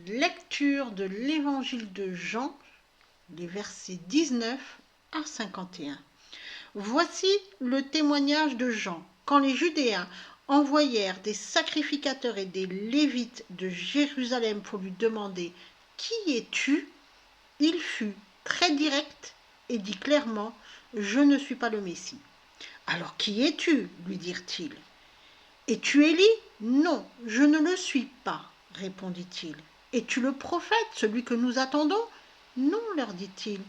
Lecture de l'évangile de Jean, les versets 19 à 51. Voici le témoignage de Jean. Quand les Judéens envoyèrent des sacrificateurs et des Lévites de Jérusalem pour lui demander « Qui es-tu » il fut très direct et dit clairement « Je ne suis pas le Messie ». « Alors qui es-tu » lui dirent-ils. « Es-tu Élie » ? « Non, je ne le suis pas, répondit-il. « Es-tu le prophète, celui que nous attendons » ? « Non, leur dit-il.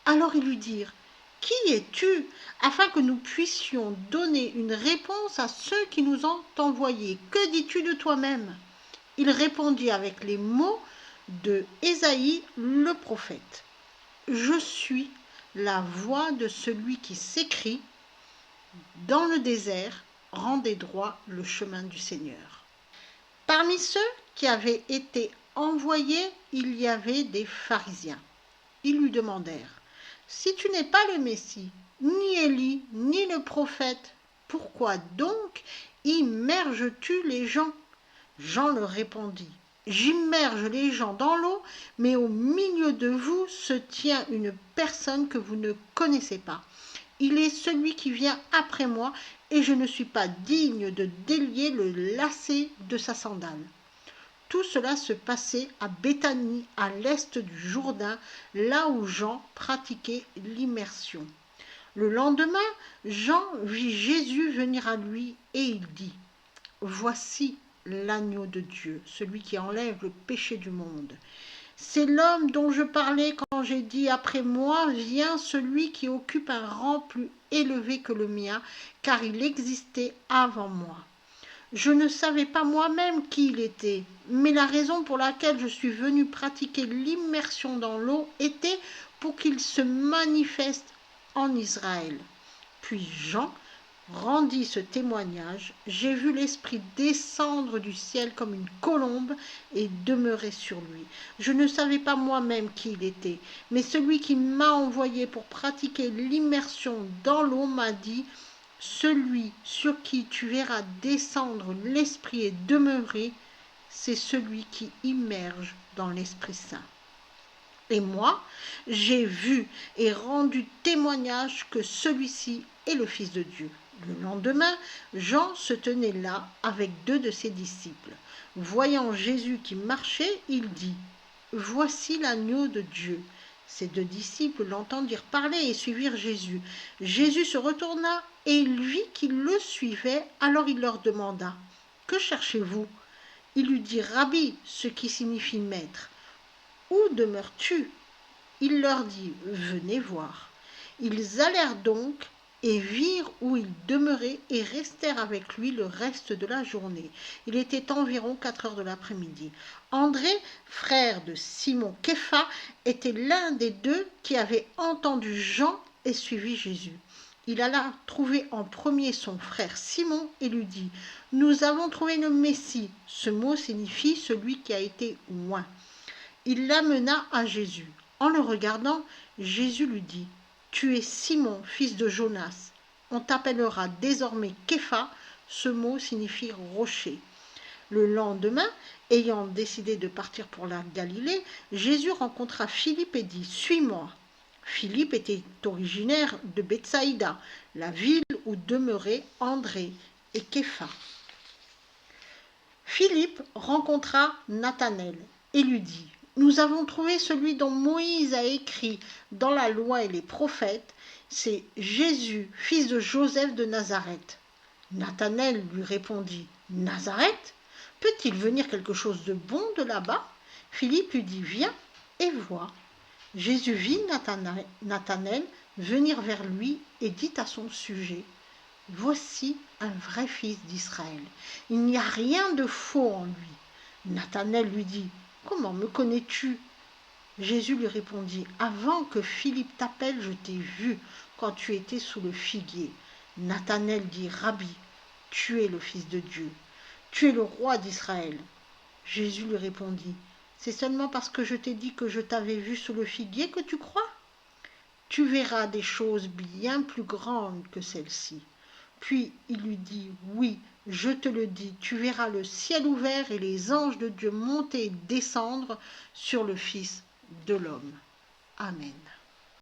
Alors ils lui dirent « Qui es-tu » afin que nous puissions donner une réponse à ceux qui nous ont envoyés. Que dis-tu de toi-même ? Il répondit avec les mots de Ésaïe le prophète. Je suis la voix de celui qui s'écrie dans le désert, rendez droit le chemin du Seigneur. Parmi ceux qui avaient été envoyés, il y avait des pharisiens. Ils lui demandèrent « Si tu n'es pas le Messie, ni Élie, ni le prophète, pourquoi donc immerges-tu les gens ?» Jean leur répondit « J'immerge les gens dans l'eau, mais au milieu de vous se tient une personne que vous ne connaissez pas. Il est celui qui vient après moi, et je ne suis pas digne de délier le lacet de sa sandale. » Tout cela se passait à Béthanie, à l'est du Jourdain, là où Jean pratiquait l'immersion. Le lendemain, Jean vit Jésus venir à lui et il dit « Voici l'agneau de Dieu, celui qui enlève le péché du monde. C'est l'homme dont je parlais quand j'ai dit « Après moi vient celui qui occupe un rang plus élevé que le mien, car il existait avant moi. » Je ne savais pas moi-même qui il était, mais la raison pour laquelle je suis venu pratiquer l'immersion dans l'eau était pour qu'il se manifeste en Israël. Puis Jean rendit ce témoignage. J'ai vu l'Esprit descendre du ciel comme une colombe et demeurer sur lui. Je ne savais pas moi-même qui il était, mais celui qui m'a envoyé pour pratiquer l'immersion dans l'eau m'a dit « Celui sur qui tu verras descendre l'Esprit et demeurer, c'est celui qui immerge dans l'Esprit Saint. » Et moi, j'ai vu et rendu témoignage que celui-ci est le Fils de Dieu. Le lendemain, Jean se tenait là avec 2 de ses disciples. Voyant Jésus qui marchait, il dit « Voici l'agneau de Dieu ». Ses 2 disciples l'entendirent parler et suivirent Jésus. Jésus se retourna et il vit qu'ils le suivaient. Alors il leur demanda « Que cherchez-vous » Ils lui dirent « Rabbi », ce qui signifie maître. « Où demeures-tu » Il leur dit « Venez voir ». Ils allèrent donc et virent où il demeurait et restèrent avec lui le reste de la journée. Il était environ 4 heures de l'après-midi. André, frère de Simon Képha, était l'un des 2 qui avaient entendu Jean et suivi Jésus. Il alla trouver en premier son frère Simon et lui dit « Nous avons trouvé le Messie ». Ce mot signifie « celui qui a été oint ». Il l'amena à Jésus. En le regardant, Jésus lui dit « Tu es Simon, fils de Jonas. On t'appellera désormais Képha. » Ce mot signifie rocher. Le lendemain, ayant décidé de partir pour la Galilée, Jésus rencontra Philippe et dit « Suis-moi ». Philippe était originaire de Bethsaïda, la ville où demeuraient André et Képha. Philippe rencontra Nathanaël et lui dit « Nous avons trouvé celui dont Moïse a écrit dans la loi et les prophètes, c'est Jésus, fils de Joseph de Nazareth. » Nathanaël lui répondit « Nazareth ? Peut-il venir quelque chose de bon de là-bas » Philippe lui dit « Viens et vois ». Jésus vit Nathanaël venir vers lui et dit à son sujet « Voici un vrai fils d'Israël. Il n'y a rien de faux en lui. » Nathanaël lui dit « Comment me connais-tu » Jésus lui répondit « Avant que Philippe t'appelle, je t'ai vu quand tu étais sous le figuier. » Nathanaël dit « Rabbi, tu es le Fils de Dieu. Tu es le roi d'Israël. » Jésus lui répondit « C'est seulement parce que je t'ai dit que je t'avais vu sous le figuier que tu crois ? Tu verras des choses bien plus grandes que celles-ci. » Puis il lui dit, oui, je te le dis, tu verras le ciel ouvert et les anges de Dieu monter et descendre sur le Fils de l'homme. Amen.